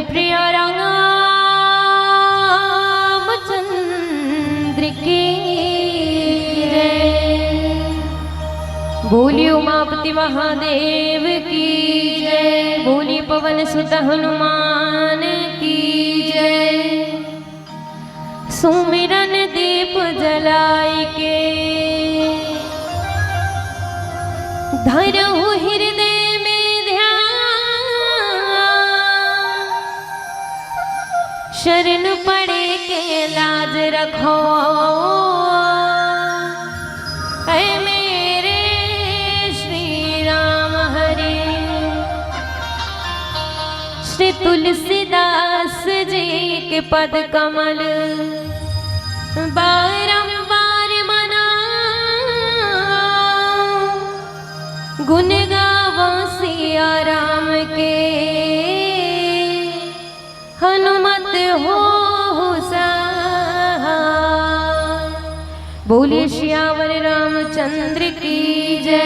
प्रिय रामचंद्र की जय। बोली उमापति महादेव की जय। बोली पवन सुत हनुमान की जय। सुमिरन दीप जलाई के धरहु हृदय में ध्यान। शरण पड़े के लाज रखो ऐ मेरे श्री राम हरे। श्री तुलसीदास जी के पद कमल बारंबार मनाओ। गुण गावो सिया राम के हनुमत हो सहाय। बोलिए श्यावर रामचंद्र की जय।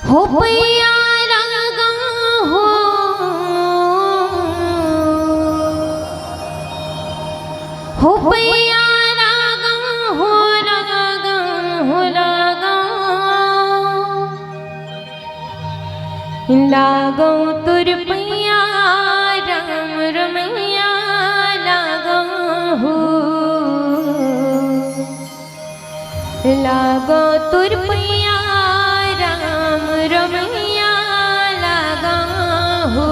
हो पैया लगा हो पैया लगा लागो तुर पैया राम रमैया लागो तुर पैया राम रमैया लगा हो।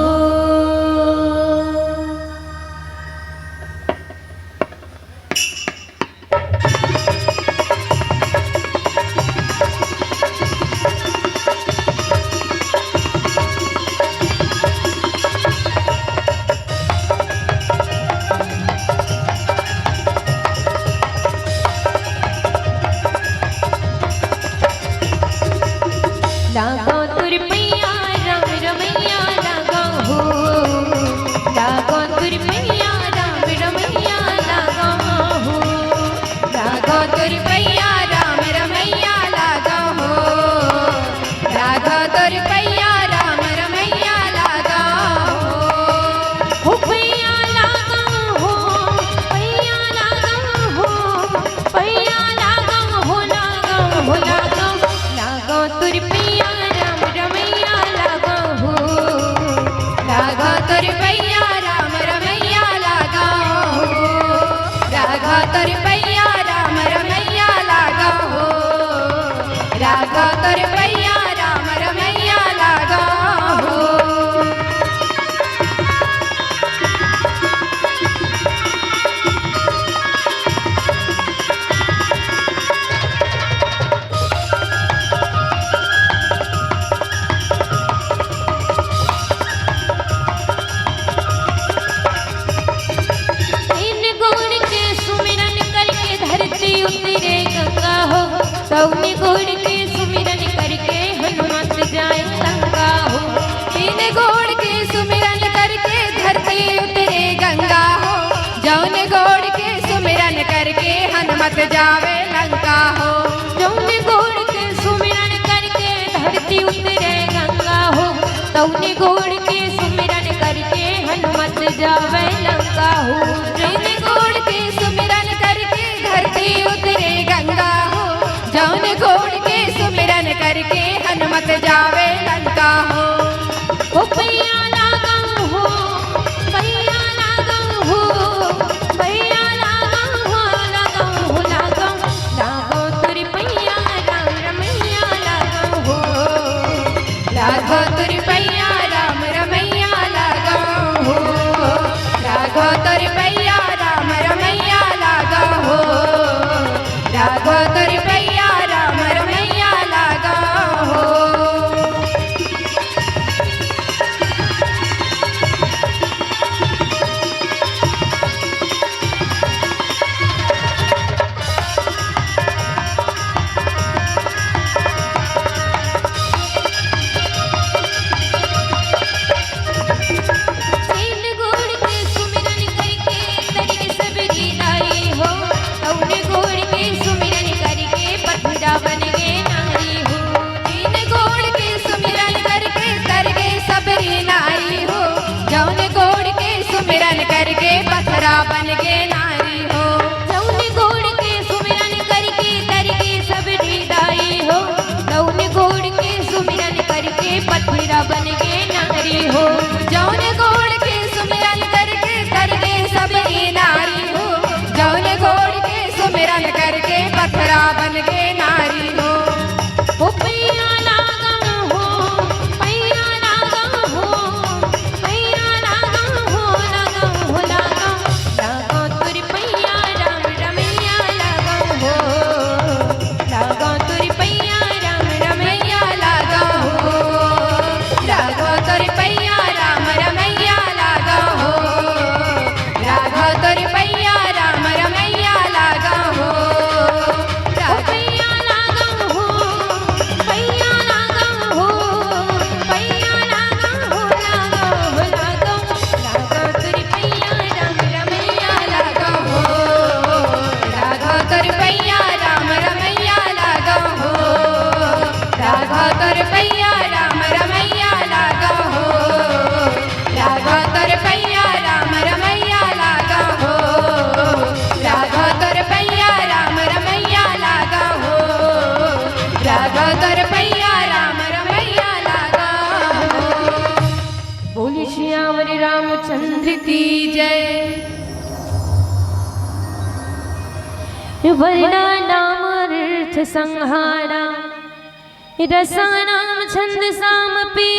जावे लंका हो। जौने गोड़ के सुमिरन करके धरती उतरे गंगा हो, तौने गोड़ के सुमिरन करके हनुमत जावे लंका हो। जौने गोड़ के सुमिरन करके धरती उतरे गंगा हो, जौने गोड़ के सुमिरन करके हनुमत जावे लंका हो। ओ पैया लागम हो, पैया लागम हो, पैया लागम हो, लागम हो, लागम लागो तुरी पैया राम रमैया लागम हो। लागो तुरी पैया राम रमैया लागो हो। लागो तुरी पैया राम रमैया लागो हो। लागो तुरी पैया राम रमैया लागो हो। तीन गोड़ के सुमिरन करके तरी सबरी लाई हो, तौने गोड़ के सुमिरन करके पथरा बन गे नारी हो। तीन गोड़ के सुमिरन करके करके सबरी नाई हो, जौन गोड़ के सुमिरन करके पथरा बन गे नारी हो। तौने गोड़ के सुमिरन करके तरी सबरी लाई हो, तौने गोड़ के सुमिरन करके पथरा बन गे नारी हो। जौन गोड़ के सुमिरन करके करके सबरी नारी हो, जौन गोड़ के सुमिरन करके पथरा बन गे नारी हो। ओ पैया लागम हो, पैया लागम हो, पैया लागम हो, लागम हो, लागम लागो तुरी पैया राम रमैया लागम हो। लागो तुरी पैया राम रमैया लागो हो। लागो तोरी पैया राम रमैया लागो हो। लागो तोरी पैया राम रमैया लागो हो। ओ पैया लागम हो, पैया लागम हो, पैया लागम हो, लागम हो, लागम लागो तुरी पैया राम रमैया लागो हो। लागो तोरी पैया राम रमैया लागो हो। लागो तोरी पैया राम रमैया लागो हो। लागो तोरी पैया राम रमैया लागो हो। लागो तोरी पैया राम रमैया लागो हो। लागो तोरी पैया राम रमैया लागो हो। बोली श्यामरि रामचंद्र की जय। वर्णा नाम अर्थ संहारा, रसानाम छंद सामपि,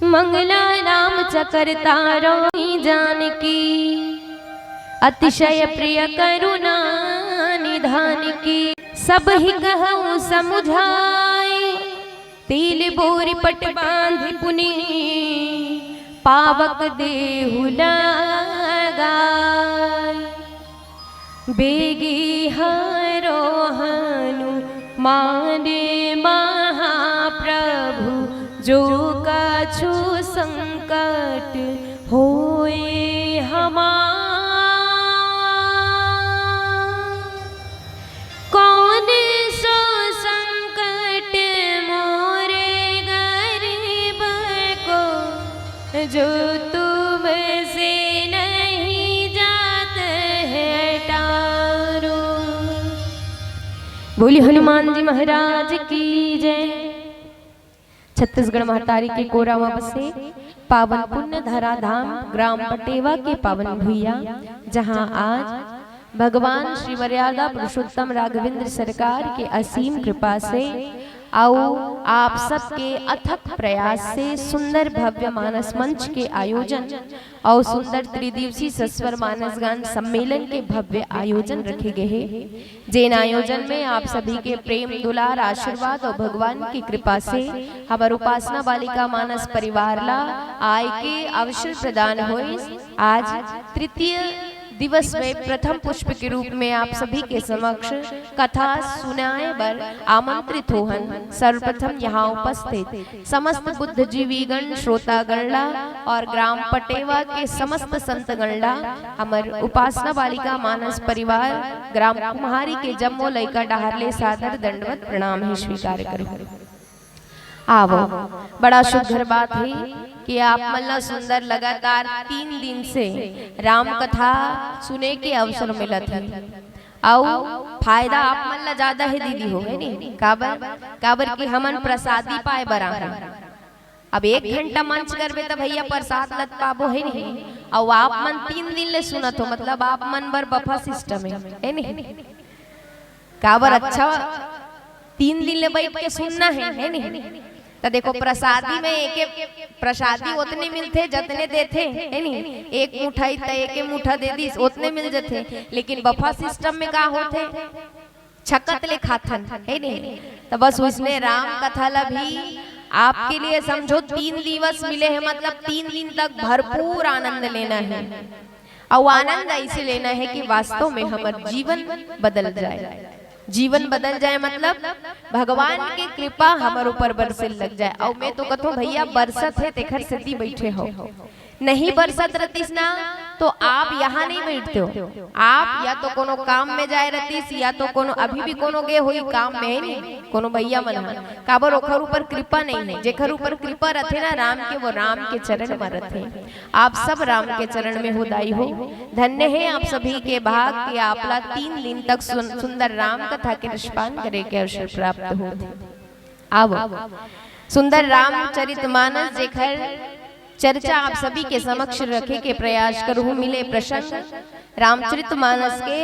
मंगला नाम चकरतारो जानकी, अतिशय प्रिय करुणा निधान की। सब ही कहूँ समुझाए, तिल बोरी पट बांध पुनि, पावक देहु लगाय। बेगी हरो हनुमाने महाप्रभु, जो कछु संकट होए हमार। कौन सो संकट मोरे गरीब को, जो तुमसे नहीं जात है टारो। बोली हनुमान जी महाराज की जय। छत्तीसगढ़ महतारी के कोरावा बसे पावन पुण्य धरा धाम ग्राम पटेवा के पावन भुइया, जहां आज भगवान श्री मर्यादा पुरुषोत्तम राघवेंद्र सरकार के असीम कृपा से आओ आप सबके अथक प्रयास से सुंदर भव्य मानस मंच के आयोजन और सुंदर त्रिदिवसीय सस्वर मानस गान सम्मेलन के भव्य आयोजन रखे गए हैं। जिन आयोजन में आप सभी के प्रेम दुलार आशीर्वाद और भगवान की कृपा से हमार उपासना बालिका मानस परिवार ला आय के अवसर प्रदान हुए। आज तृतीय दिवस में प्रथम पुष्प के रूप में आप सभी के समक्ष कथा सुनाए बर आमंत्रित हो हन। सर्वप्रथम यहाँ उपस्थित समस्त बुद्धिजीवीगण, श्रोतागणला और ग्राम पटेवा के समस्त संतगणला, हमर उपासना बालिका मानस परिवार ग्राम कुम्हारी के जम्मो लइका डहारले सादर दंडवत प्रणाम ही स्वीकार करो। आवो, बड़ा शुभ बात है कि आप मल्ला सुंदर लगातार 3 दिन से राम कथा सुने के अवसर मिला था। आओ फायदा आप मल्ला ज्यादा है दीदी हो है नहीं काबर कि हमन प्रसादी पाए बरा। अब 1 घंटा मंच करबे तो भैया प्रसाद लत पाबो है नहीं, और आप मन 3 दिन ले सुनत हो, मतलब आप मन बर बफा सिस्टम है नहीं काबर अच्छा 3 दिन ले बैठ के सुनना है नहीं। तो देखो प्रसादी में एक प्रसादी उतने मिलते जतने देते है नहीं, 1 मुठाई तो 1 मुठा दे दी उतने मिल जाते, लेकिन बफा सिस्टम में का होते छकत ले खाथन है नहीं। तो बस उसने राम कथा ला भी आपके लिए समझो 3 दिवस मिले हैं, मतलब 3 दिन तक भरपूर आनंद लेना है। और आनंद ऐसे लेना है कि वास्तव में हमारा जीवन बदल जाए। जीवन बदल जाए मतलब भगवान की कृपा हमारे ऊपर बरसे लग जाए। और मैं तो कहूँ भैया बरसत है तेखर सिद्धि बैठे हो, नहीं बरसत रतीस ना तो आप यहाँ नहीं बैठते हो, आप या तो कोनो काम में जाए रतीस, या तो कोनो अभी भी कोनो गे हुई काम में है नहीं कोनो भैया मन काबर ओखर ऊपर कृपा नहीं है। जेखर ऊपर कृपा रथे ना राम के, वो राम के चरण में रथे। आप सब राम के चरण में हुदाई हो। धन्य है आप सभी के भाग के आपला 3 दिन तक सुंदर राम कथा के रसपान करे के अवसर प्राप्त हो। आओ सुंदर रामचरितमानस जेखर चर्चा आप सभी के समक्ष रखे के प्रयास करूँ। मिले प्रसंग रामचरितमानस के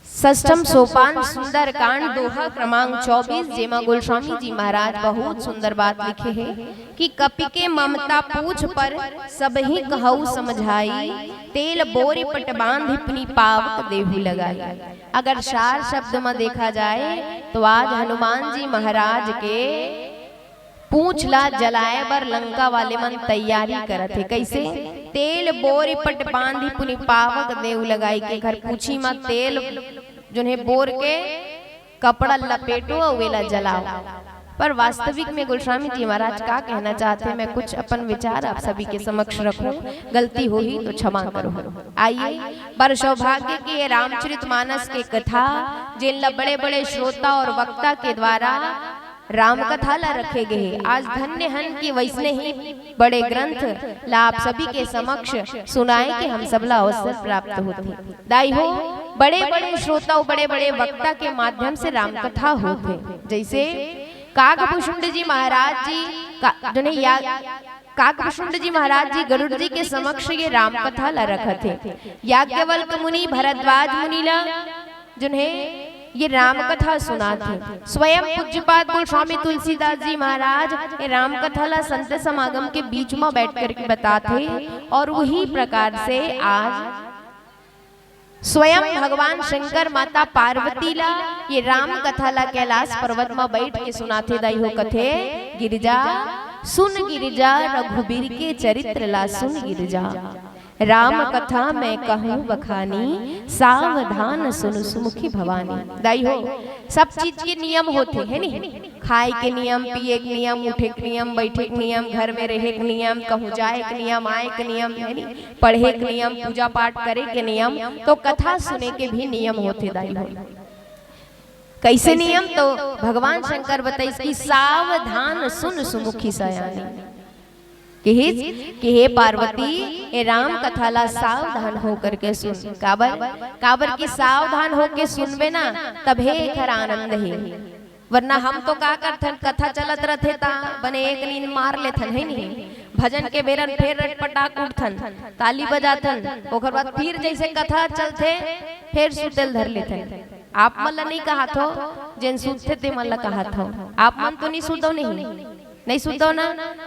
6ठम सोपान सुंदर कांड दोहा क्रमांक 24, जेमा गोस्वामी जी महाराज बहुत सुंदर बात लिखे हैं कि कपि के ममता पूछ पर सब ही कहऊ समझाई, तेल बोरी पट बांध अपनी पावक देहु लगाई। अगर 4 शब्द में देखा जाए तो आज हनुमान जी महाराज के पूछ ला जलाए बर लंका वाले मन तैयारी करत है। कैसे? तेल बोरी पट बांधी पुनि पावक देव लगाई के घर पूछी मा तेल जो है बोर के कपड़ा लपेटो और वेला जलाओ। पर वास्तविक में गोस्वामी जी महाराज का कहना चाहते हैं, मैं कुछ अपन विचार आप सभी के समक्ष रखूं, गलती हो ही तो क्षमा करो। आइए पर सौभाग्य के रामचरितमानस के कथा जिन बड़े बड़े श्रोता और वक्ता के द्वारा राम कथा ला रखे गए, आज धन्य हन कि वैसने ही बड़े ग्रंथ ला आप सभी के समक्ष सुनाए कि हम सबला अवसर प्राप्त होते। दाई हो बड़े बड़े श्रोता और बड़े बड़े वक्ता के माध्यम से राम कथा होते। जैसे काकभूषुंड जी महाराज जी काकभूषुंड जी महाराज जी गरुड़ जी के समक्ष ये राम कथा ला रखा थे। याज्ञवल्क्य मुनि भरद्वाज मुनि ला जिन्हें ये राम कथा सुनाते। स्वयं पूज्यपाद गोस्वामी तुलसीदास जी महाराज ये राम कथा ला संत समागम के बीच में बैठ करके बताते। और वही प्रकार से आज स्वयं भगवान शंकर माता पार्वती ला ये राम कथा ला कैलाश पर्वत में बैठ के सुनाते। दाई हो कथे गिरिजा सुन गिरिजा रघुबीर के चरित्र ला सुन गिरिजा, राम कथा मैं कहूँ बखानी सावधान सुन सुमुखी भवानी। दाई हो सब चीज के नियम होते हैं नहीं, खाए के नियम, पिए के नियम, उठे के नियम, बैठे के नियम, घर में रहे के नियम, कहूँ जाए के नियम, आए के नियम है नहीं, पढ़े के नियम, पूजा पाठ करे के नियम, तो कथा सुने के भी नियम होते। दाई हो कैसे नियम? तो भगवान शंकर बताइए कि सावधान सुन सुमुखी सयानी, कि हे पार्वती ये राम कथा ला सावधान होकर के सुन। काबर की सावधान होके सुनबे ना तबे एकर आनंद है। वरना हम तो का करथन कथा चलत रहते ता बने एक नींद मार लेथन है नहीं, भजन के बेरन फिर रटपटाक उठथन, ताली बजाथन, ओकर बाद फिर जैसे कथा चलते फिर सुतेल धर लेथन। आप मन ला नहीं कहा थो जिन सुते ते मन ला कहा थो, आप मन तो नहीं सुतो नहीं सुतो ना।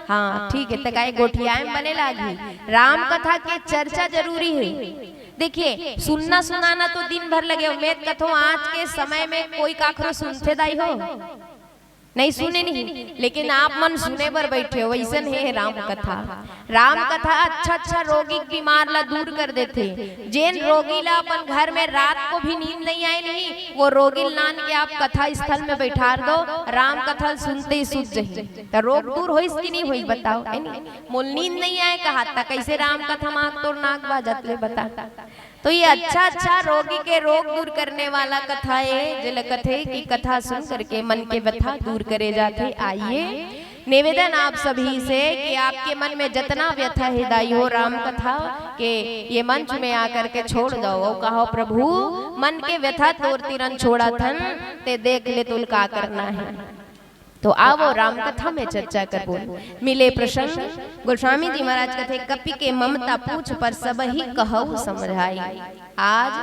हाँ ठीक है, तकाए गोठिया में बने लागी। राम कथा के चर्चा जरूरी है। देखिए सुनना सुनाना तो दिन भर लगे, मैं कथो आज के समय में कोई काखरो सुनते दाई हो नहीं सुने नहीं, लेकिन आप मन सुने पर बैठे हो। वैसन है राम कथा। राम कथा अच्छा रोगी बीमार ला दूर कर देते। जेन रोगी ला अपन घर में रात को भी नींद नहीं आए नहीं, वो रोगी लान के आप कथा स्थल में बैठा दो, राम कथा सुनते ही सूझ जाही, तो रोग दूर होइस कि नहीं होई बताओ, है नहीं? मोल नींद नहीं आए कहा था कैसे राम कथा मांग तोर नाक बाजत ले बता। तो ये अच्छा रोगी के रोग दूर करने वाला कथा है। जल कथे की कथा सुन करके मन के व्यथा दूर करे जाते। आइए निवेदन आप सभी से कि आपके मन में जितना व्यथा है दाई हो राम कथा के ये मंच में आकर के छोड़ दो। कहो प्रभु मन के व्यथा तोर तिरन छोड़ा थन, ते देख ले तुल का करना है। तो आवो राम कथा में चर्चा कर बोल। मिले प्रसंग गोस्वामी जी महाराज कथे कपि के ममता पूछ पर सब ही कहु समझाई। आज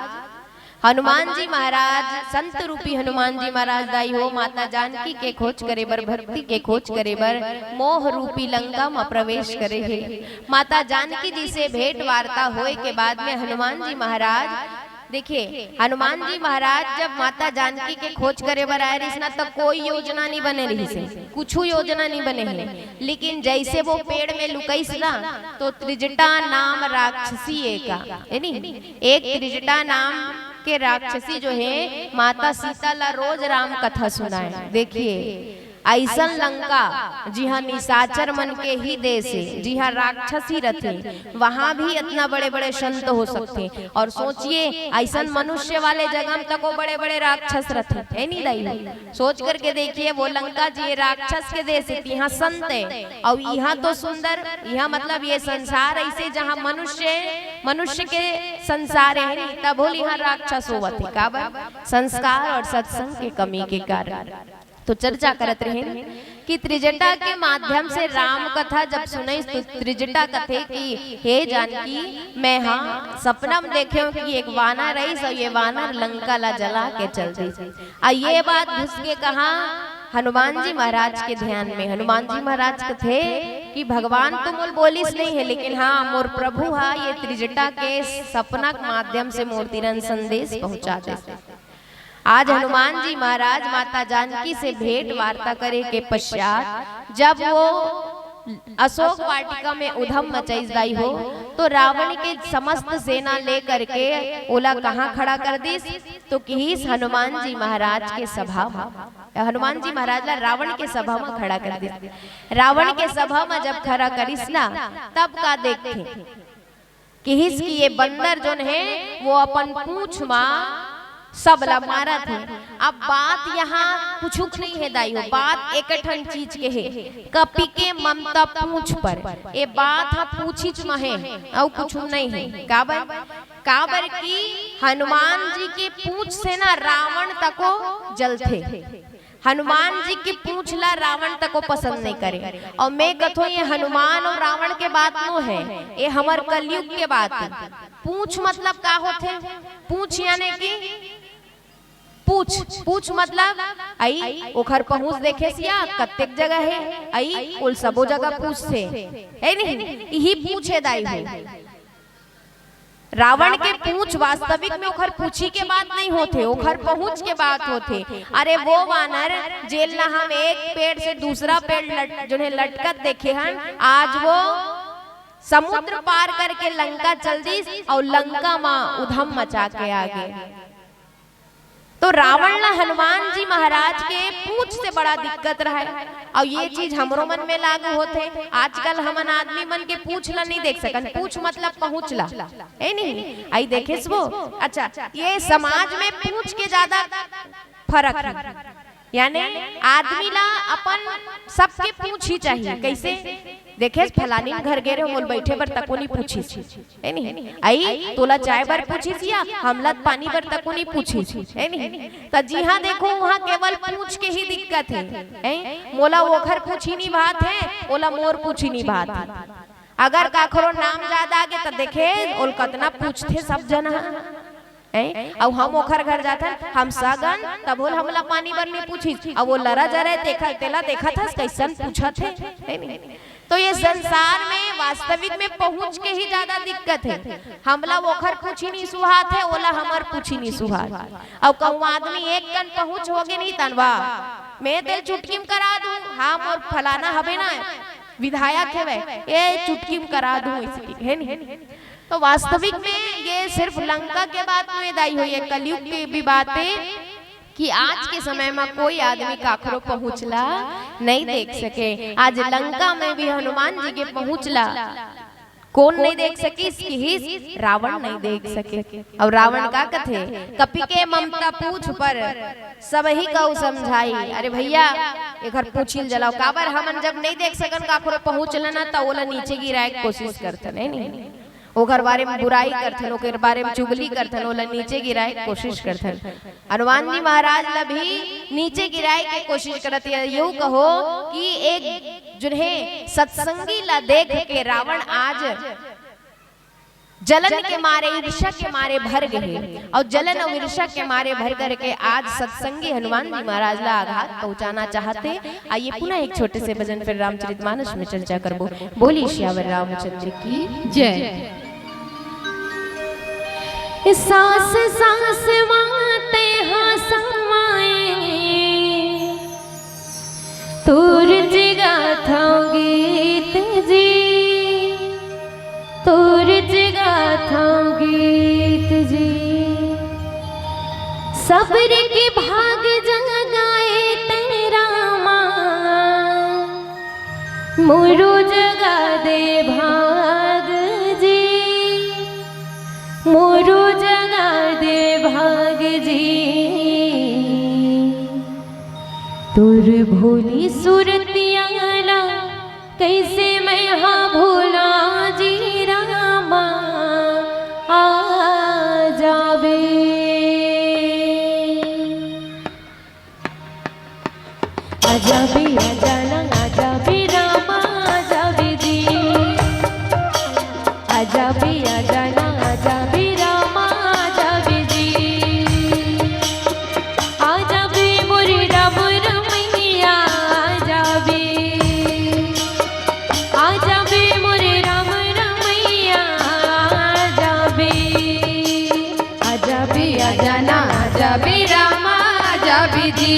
हनुमान जी महाराज संत रूपी हनुमान जी महाराज दाई हो माता जानकी के खोज करे बर, भक्ति के खोज करे बर मोह रूपी लंका में प्रवेश करे है। माता जानकी जी से भेंट वार्ता होए के बाद में हनुमान जी महाराज देखिए, हनुमान जी महाराज जब माता जानकी के खोज करे बर आए रही ना, तो कोई योजना नहीं बने रही से, कुछ योजना नहीं बने है। लेकिन जैसे वो पेड़ में लुकईस ना, तो त्रिजटा नाम राक्षसी एक त्रिजटा नाम के राक्षसी जो है माता सीता ला रोज राम कथा सुनाए। देखिए ऐसा लंका जी हाँ निशाचर मन के ही देश है, जी हाँ राक्षसी रथे, वहां भी इतना बड़े बड़े संत हो सकते। और सोचिए ऐसा मनुष्य वाले जगह में तक बड़े बड़े राक्षस रथे, है नहीं दाई? सोच करके देखिए वो लंका जी राक्षस के देश है, यहाँ संत है, और यहाँ तो सुंदर, यहाँ मतलब ये संसार ऐसे जहाँ मनुष्य के संसार है नहीं, तब बोल यहाँ राक्षस हुआ थे। का संस्कार और सत्संग के कमी के कारण। तो चर्चा करत रहे कि त्रिजटा के माध्यम से राम कथा जब सुने तो त्रिजटा कथे कि हे जानकी मैं हाँ सपना में देखे कि एक वानर रही, सब ये वानर लंका ला जला के चल दी। ये बात घुस के कहा हनुमान जी महाराज के ध्यान में। हनुमान जी महाराज कथे कि भगवान तो मोल बोलिस नहीं है, लेकिन हाँ मोर प्रभु हाँ ये त्रिजटा के सपना के माध्यम से मूर्तिरन संदेश पहुंचा दे। आज हनुमान जी महाराज माता जानकी से भेंट वार्ता करे के पश्चात जब वो अशोक वाटिका में उधम मचाई हो, तो रावण के समस्त सेना ले करके ओला कहाँ खड़ा कर दी, तो किस हनुमान जी महाराज के सभा में। हनुमान जी महाराज ला रावण के सभा में खड़ा कर दी। रावण के सभा में जब खड़ा करिस ना, तब का देखते किस की ये बंदर जो है वो अपन पूंछ मां सबला मारा थे। अब बात यहाँ कुछ नहीं है दाई हो, बात एकठन चीज के है, कपि के ममता पूछ पर। ये बात हा पूछी महे और कुछ नहीं है। काबर की हनुमान जी के पूछ से ना रावण तको जलते, हनुमान जी की पूछ ला रावण तक को पसंद नहीं करे। और मैं कथो ये हनुमान और रावण के बात नो है, ये हमार कलयुग के बात है। पूछ मतलब का होते? पूछ यानी कि पूछ मतलब आई ओखर पहुंच देखे सिया कत्तेक जगह है, आई उल सबो जगह पूछ से है नहीं, यही पूछे दाई है। रावण के पूछ वास्तविक में ओखर पूछी के बात नहीं होते, ओखर पहुंच के बात होते। अरे वो वानर जेल ना हम एक पेड़ से दूसरा पेड़ जो है लटकत देखे हैं, आज वो समुद्र पार करके लंका चल दी और लंका मां उधम मचा के आ गए। तो रावण ना हनुमान जी महाराज के पूछ से बड़ा दिक्कत रहा है। और ये चीज हमरो मन में लागू होते। आजकल हमन आदमी मन के पूछ ला नहीं देख सकन, पूछ मतलब पहुंचला है नहीं, आई देखे वो। अच्छा ये समाज में पूछ के ज्यादा फर्क है, यानी आदमी ला अपन सबके पूछ ही चाहिए। कैसे देखे फलानी घर गेरे मोल बैठे बर तको नहीं पूछी है नहीं, आई तोला चाय बर पूछी सिया, हमला पानी बर तको नहीं पूछी है नहीं। तो जी हाँ देखो वहाँ केवल पूछ के ही दिक्कत है। मोला वो घर पूछी नहीं बात है, ओला मोर पूछी नहीं बात है। अगर काखरो नाम ज्यादा आगे तो देखे ओल कतना पूछते सब जना अब हम ओखर घर जाता हम सगन तब बोल हमला पानी बर नहीं पूछी, अब वो लड़ा जरा देखा तेला देखा था कैसन पूछा थे है नहीं। तो ये संसार में वास्तविक में पहुंच के ही ज्यादा दिक्कत है। हमला ओखर पूछी नहीं सुहात है, ओला हमर पूछी नहीं सुहात। अब कहूँ आदमी एक कन पहुंच होगे नहीं तनवा मैं तेल चुटकी में करा दूं, हाँ मोर फलाना हवे ना विधायक है वे, ये चुटकी में करा दूं इसकी, है नहीं। तो वास्तविक में ये सिर्फ लंका के बात में दाई हुई है, कलयुग की भी बात है कि आज के समय में कोई आदमी काखरो पहुंचला नहीं देख सके। आज लंका में भी हनुमान जी के पहुंचला कौन नहीं देख सके, इसकी हिस रावण नहीं देख सके। और रावण का कथे कपि के ममता पूछ पर सब ही कहू समझाई। अरे भैया एक घर पूछिल जलाओ काबर हमन जब नहीं देख सकन काखरो पहुंचला ना तो ओला नीचे गिराए के कोशिश करते नहीं, वो घर बारे में बुराई करथन, ओकर बारे में चुगली करथन, ओला नीचे गिराए के कोशिश करथन। हनुमान जी महाराज ला भी नीचे गिराए के कोशिश करत है। यूं कहो कि एक जो है सत्संगी ला देख के रावण आज जलन के मारे ईर्ष्या के मारे भर गए, और जलन और ईर्ष्या के मारे भर करके आज सत्संगी हनुमान जी महाराज ला आघात पहुंचाना चाहते। आइए पुनः एक छोटे से भजन फिर रामचरितमानस में चर्चा करबो। बोली श्यावर रामचंद्र की जय। सास सास माते हाँ समाए तोर जगा था गीत जी, तोर जगा था गीत जी। सबर के भाग जगाए तेरा माँ, मोरो जगा दे भाग जी, मोरो जगा दे भाग जी। तुर भोली सुरतिया कैसे मैं हाँ भूला जी रामा आ जावे। आजाबे आजाना आजाबे रामा आजाबे जी, आजाबे आजाना आजाबे रामा आजाबे जी। आजाबे मोरे राम रमैया आजाबे, आजाबे मोरे राम रमैया आजाबे। आजाबे आजाना आजाबे रामा आजाबे जी,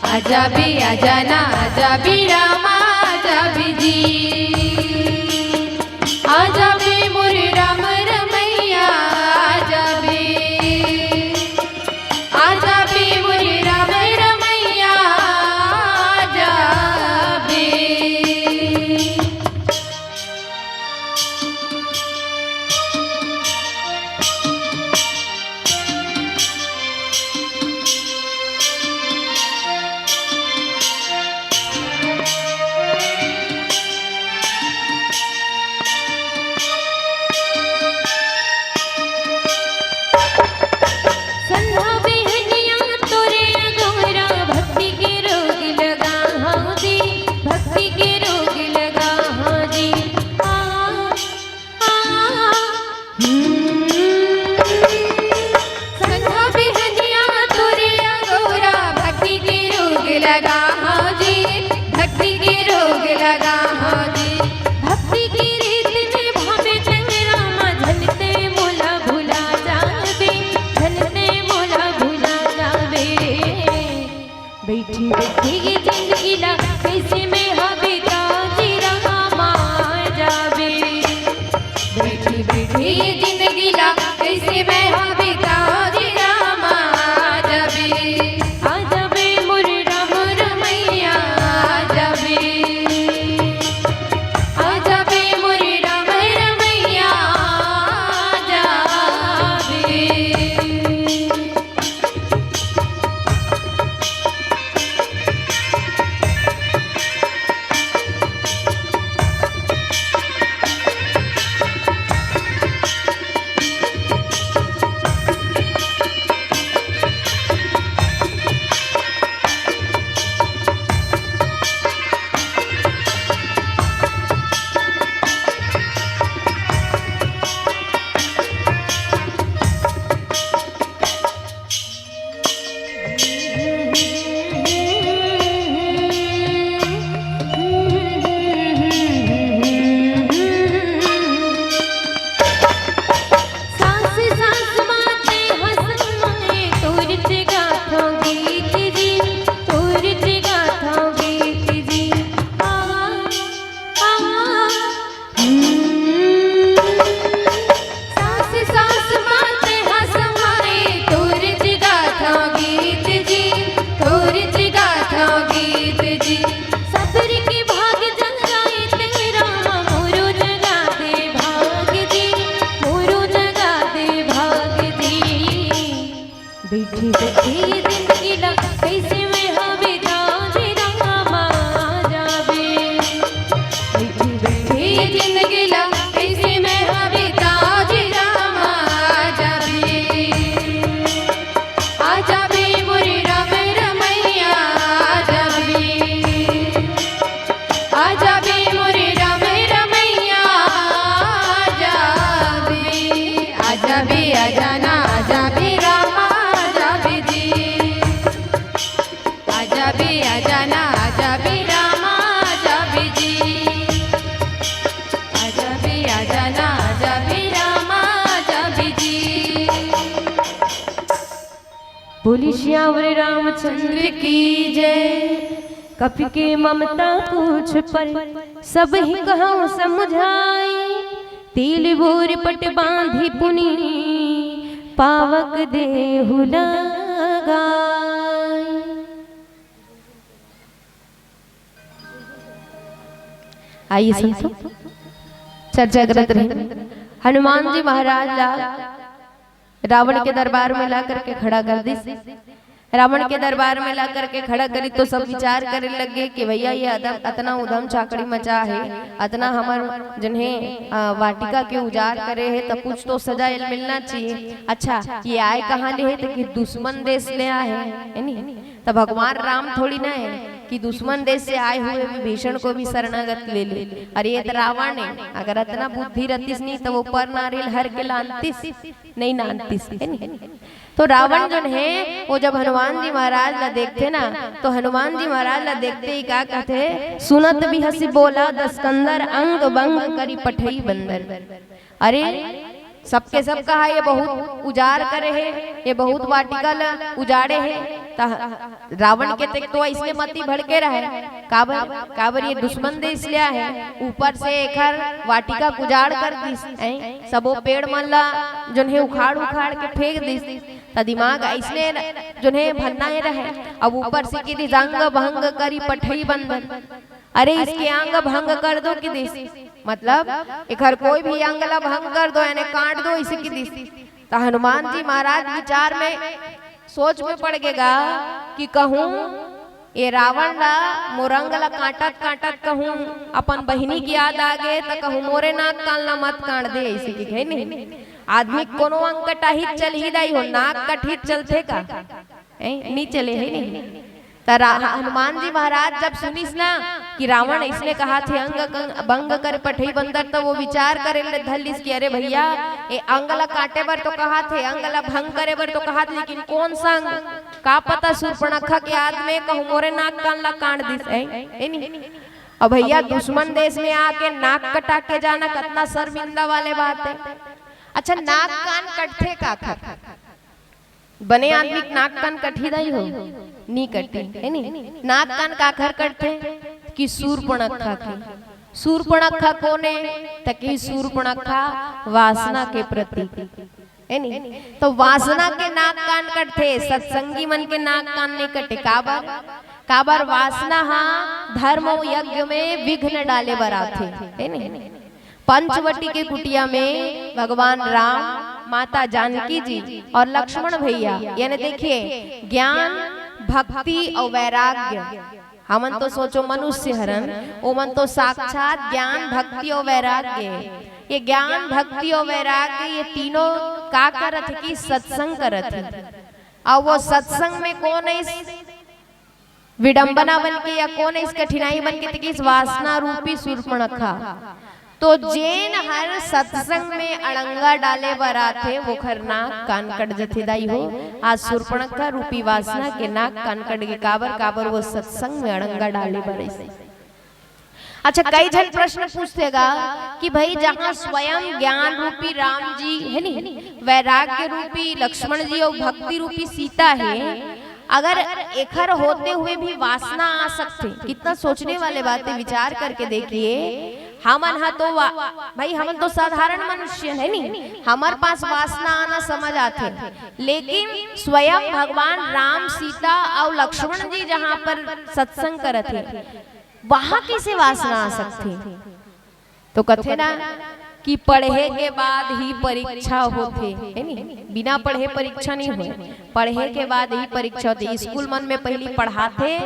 आजाबे आजाना आजाबे रामा आजाबे जी। आजाबे मोरे राम रमैया आजाबे, आजाबे मोरे राम रमैया आजाबे। बैठी बैठी ये जिंदगी ला कैसे में हबीता जी रामा जावे। बैठी बैठी ये जिंदगी ला कैसे मैं हबीता जी रामा जावे। आजाबे मोरे राम रमैया आजाबे, आजाबे मोरे राम रमैया आजाबे। आजा ना आजा भी रामा आजा भी जी, आजा भी आजा ना आजा भी रामा आजा भी जी। बोली श्यावर रामचंद्र की जय। कपि के ममता पूछ पर सब ही कहाँ समझाई, तिल बोर पट बांधी पुनी पावक देहु लगाई। आइए संतो चर्चा करते रहे। हनुमान जी महाराज रावण के दरबार में ला करके खड़ा कर दी। रावण के दरबार में ला करके खड़ा करी तो सब विचार करने लगे कि भैया ये अतना उधम चाकड़ी मचा है, अतना हमार जिन्हें वाटिका के उजाड़ करे है, तो कुछ तो सजा मिलना चाहिए। अच्छा ये आए कहाँ ले है, तो कि दुश्मन देश ले आए है नहीं, तो भगवान राम थोड़ी ना है कि दुश्मन देश से आए हुए विभीषण को भी शरणागत ले ले। अरे ये तो रावण है, अगर इतना बुद्धि रतीस नहीं तो वो पर नारियल हर के लानतीस नहीं नानतीस है नहीं। तो रावण जो है वो जब हनुमान जी महाराज ला देखते ना, तो हनुमान जी महाराज ला देखते ही क्या कहते, सुनत भी हंसी बोला दस्कंदर अंग बंग करी पठई बंदर। अरे सबके सब कहा ये बहुत उजाड़ करे है, ये बहुत वाटिका उजाड़े है। रावण के तक तो इसलिए मती भड़के रहे काबर ये दुश्मन देश लिया है, ऊपर से एक वाटिका उजाड़ कर दी, सबो पेड़ मल्ला जो है उखाड़ उखाड़ के फेंक दी, दिमाग इसलिए जो है भन्ना रहे। अब ऊपर से की अंग भंग करी पठई बंधन। अरे इसके अंग भंग कर दो कि दिस, मतलब एक कोई भी अंग ला भंग कर दो यानी काट दो इसे की दिस। तो हनुमान जी महाराज विचार में सोच में पड़ गएगा कि कहूँ ये रावण ला मोरंग ला काटत काटत कहूँ अपन बहिनी की याद आ गए, तो कहूँ मोरे नाक कान ला मत काट दे ऐसे की है नहीं। आदमी कोनो अंग कटाहित चल ही दाई हो, नाक कटित चलते का नहीं चले है नहीं। हनुमान जी महाराज जब सुनिस ना कि रावण इसने कहा थे अंग भंग कर पठई बंदर, तो वो विचार करे धलिस कि अरे भैया ये अंग ला काटे बर तो कहा थे, अंग ला भंग करे बर तो कहा थे, लेकिन कौन सा अंग का पता शूर्पणखा के याद में कहूँ मोरे नाक कान ला काट दिस है नहीं। अब भैया दुश्मन देश में आके नाक कटा के जाना कितना शर्मिंदा वाले बात है। अच्छा नाक कान कटते का बने आदमी नाक कान कटी दाई हो नहीं कटे है नहीं। नाक कान काखर कटते कि शूर्पणखा के। शूर्पणखा कोने तकी शूर्पणखा वासना के प्रतीक है नहीं। तो वासना के नाक कान कटते, सत्संगी मन के नाक कान नहीं कटे। काबर वासना हाँ धर्म यज्ञ में विघ्न डाले बराथे है नहीं। पंचवटी के कुटिया में भगवान राम, माता जानकी जी और लक्ष्मण भैया, यानी देखिए ज्ञान भक्ति और वैराग्य, हमन तो सोचो मनुष्य हरन, ओ मन तो साक्षात ज्ञान भक्ति और वैराग्य। ये ज्ञान भक्ति और वैराग्य ये तीनों का करत है कि सत्संग करत है। और वो सत्संग में कौन इस विडंबना बन के या कौन इस कठिनाई बन के इस वासना रूपी शूर्पणखा। तो जेन हर सत्संग में अड़ंगा डाले बराथे वो खर नाक कान कट जथेदाई हो। आज शूर्पणखा रूपी वासना के नाक कान कट के काबर वो सत्संग में अड़ंगा डाले बरे। अच्छा कई जन प्रश्न पूछतेगा कि भाई जहाँ स्वयं ज्ञान रूपी राम जी है नहीं, वैराग्य रूपी लक्ष्मण जी और भक्ति रूपी सीता है, अगर एखर होते हुए भी वासना आ सकते, कितना सोचने वाले बातें विचार करके देखिए। हमन हा तो भाई हमन तो साधारण मनुष्य है नहीं, हमारे पास वासना आना समझ आते, लेकिन स्वयं भगवान राम सीता और लक्ष्मण जी जहाँ पर सत्संग करते वहां कैसे वासना आ सकती। तो कथे ना कि पढ़े के बाद ही परीक्षा होते है नहीं, बिना पढ़े परीक्षा नहीं हुए, पढ़े के बाद ही परीक्षा होती। स्कूल मन में पहले पढ़ाते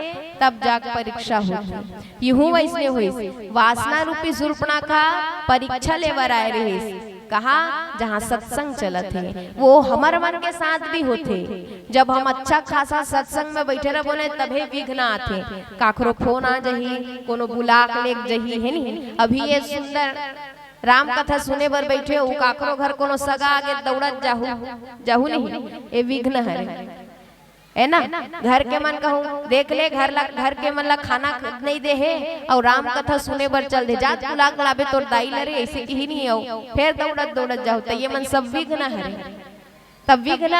तब जाकर परीक्षा होती। यूं वैसने हुई वासना रूपी शूर्पणखा परीक्षा लेवर आए रहे कहा जहाँ सत्संग चलत है, वो हमारे मन के साथ भी होते। जब हम अच्छा खासा सत्संग में बैठे रह बोले तभी विघ्न आते, काखरो फोन आ जही, कोनो बुलाक लेक जही है नहीं। अभी ये सुंदर राम कथा सुने बर बैठे हो, काकरो घर कोनो सगा आगे दौड़त जाहू नहीं, ये विघ्न है है ना। घर के मन कहूँ देख ले, घर के मन ला खाना नहीं दे है और राम कथा सुने बर चल दे, जात बुला लाबे तोर दाई लरे ऐसे की ही नहीं आओ, फिर दौड़त दौड़त जाओ। तो ये मन सब विघ्न हरे, तब विघ्न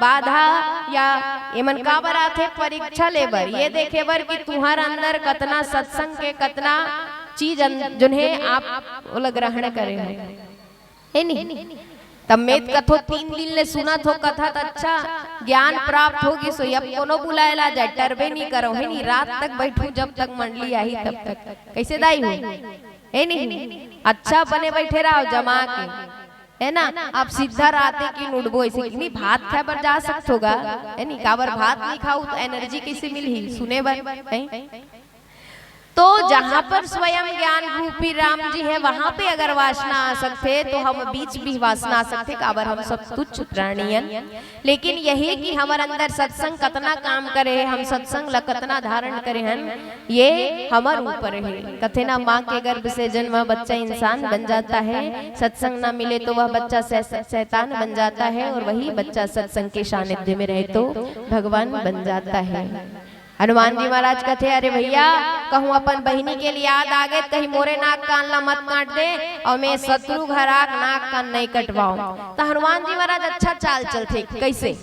बाधा या ये मन का बर आथे परीक्षा ले बर, ये देखे बर कि तुम्हार अंदर कतना सत्संग के कतना चीज जिन्हें आप ओला ग्रहण करे है नहीं। तब मेद कथो 3 दिन ले सुना थो कथा तो अच्छा ज्ञान प्राप्त होगी। सो अब कोनो बुलाएला जाए टरबे नहीं करो है नहीं, रात तक बैठू जब तक मंडली आई तब तक, कैसे दाई हो है नहीं। अच्छा बने बैठे रहो जमा के है ना। आप सीधा राते की उठबो ऐसे कि नहीं, भात खाए पर जा सकते होगा है नहीं, काबर भात नहीं खाऊ तो एनर्जी कैसे मिली सुने बर। तो जहाँ पर स्वयं ज्ञान रूपी राम जी है वहां पे अगर वासना आ सकते तो हम बीच भी वासना आ सकते, काबर हम सब तुच्छ प्राणियन। लेकिन यही कि हमारे अंदर सत्संग कतना काम करे है, हम सत्संग ला कतना धारण करे हैं, ये हमारे ऊपर है। कथे ना माँ के गर्भ से जन्मा बच्चा इंसान बन जाता है, सत्संग ना मिले तो वह बच्चा शैतान बन जाता है, और वही बच्चा सत्संग के सानिध्य में रहे तो भगवान बन जाता है। हनुमान जी महाराज कहते अरे भैया कहूँ अपन बहिनी के लिए याद आ गए, कहीं मोरे नाक कान ला मत काट दे और मैं शत्रु घराक नाक कान नहीं कटवाऊं। तो हनुमान जी महाराज अच्छा चाल चलते कैसे।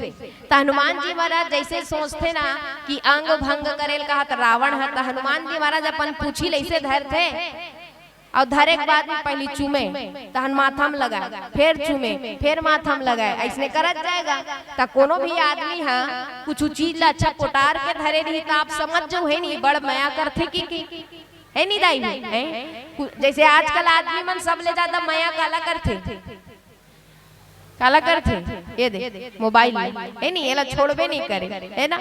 तो हनुमान जी महाराज जैसे सोचते ना कि अंग भंग करेल कहा तो रावण है, तो हनुमान जी महाराज अपन पूछी ऐसे धरते और धरे के बाद में पहली चूमे तहन माथा में लगाए, फिर चूमे फिर माथा में लगाए, ऐसने करत जाएगा। तो कोनो भी आदमी है कुछ चीज ला अच्छा कोटार के धरे रही तो आप समझ जो है नहीं बड़ माया करते की है नहीं दाई है। जैसे आजकल आदमी मन सब ले ज्यादा माया काला करते ये दे मोबाइल है नहीं, एला छोड़बे नहीं करे है ना।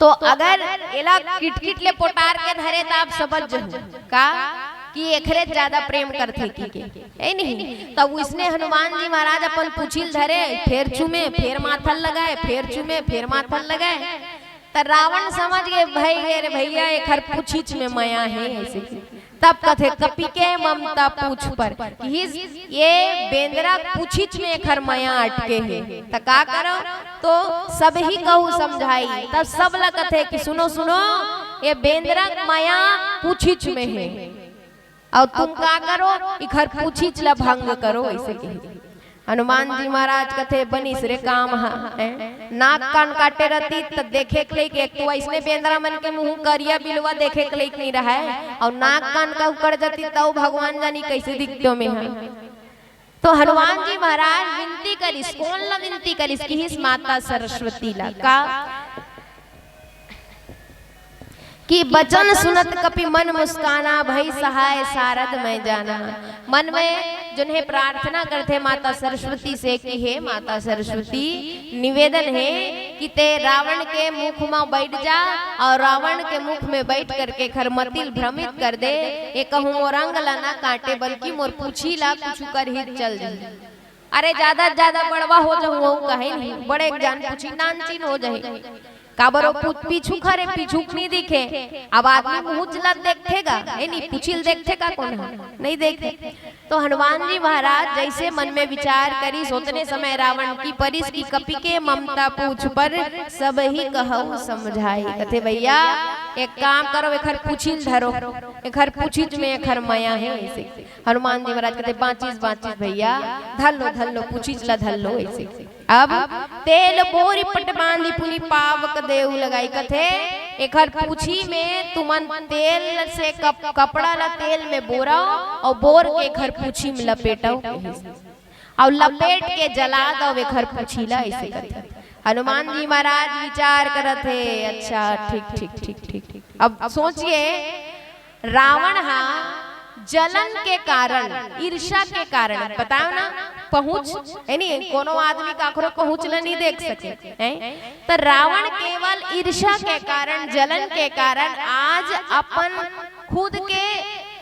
तो अगर एला किटकिट ले पोटार के धरे तो आप समझ का कि एकरे ज्यादा प्रेम करते की है नहीं। तब उसने हनुमान जी महाराज अपन पूछिल धरे, फिर चूमे फिर माथन लगाए, फिर चूमे फिर माथन लगाए। तो रावण समझ गए भाई अरे भैया एक हर पूछिच में माया है ऐसे। तब कथे कपी के ममता पूछ पर ये बेंदरा पूछिच में एक हर माया अटके है। तो का करो तो सब ही कहू समझाई, तब सब ला कथे कि सुनो सुनो ये बेंदरा माया पूछिच में है और तुम का करो इखर पूछिच ला भंग करो ऐसे कहे। हनुमान जी महाराज कथे बनिस रे काम है, नाक कान काटे रहती तो देखे के लिए एक तो ऐसने बेंदरा मन के मुंह करिया बिलवा देखे के लिए नहीं रहा है, और नाक कान का उकड़ जाती तो भगवान जानी कैसे दिखते में है। तो हनुमान जी महाराज विनती करिस, कौन ला विनती करिस कि हिस माता सरस्वती ला का कि बचन सुनत कपि मन मुस्काना भई सहाय सारद में जाना। मन में जिन्हें प्रार्थना करते माता सरस्वती से कि हे माता सरस्वती निवेदन है कि ते रावण के मुख में बैठ जा और रावण के मुख में बैठ करके खरमतिल भ्रमित कर दे। ये कहूँ मोर अंग ला ना काटे बल्कि मोर पूछी ला कुछ कर ही चल जाए। अरे ज्यादा बड़वा हो जाऊँ कहे नहीं, बड़े जान पूछी नानचीन हो जाए काबरो पीछू खरे पीछू नहीं दिखे। अब आदमी मुंह चला देखेगा है नहीं, पूछिल देखेगा कौन नहीं देखे। तो हनुमान जी महाराज जैसे मन में विचार करी सोचने समय रावण की परिस की कपि के ममता पूछ पर सब ही कहू समझाई। कथे भैया एक काम करो एखर पूछिल धरो, एखर पूछिच में एखर माया है ऐसे। हनुमान जी महाराज कहते बांचिस भैया धल लो पूछिच ला धल लो ऐसे। अब तेल बोरी पट बांधी पुनी पावक देव लगाई। कथे एखर पूछी में तुमन तेल से कपड़ा ला तेल में बोरा और बोर के एखर पूछी में लपेटाओ और लपेट के जला दो एखर पूछी ला ऐसे करते। हनुमान जी महाराज विचार करत है अच्छा ठीक। अब सोचिए रावण हा जलन के कारण ईर्ष्या के कारण बताओ ना पहुंच है नहीं, कोनो आदमी काखरो पहुंच नहीं देख सके है। तो रावण केवल ईर्ष्या के कारण जलन के कारण आज अपन खुद के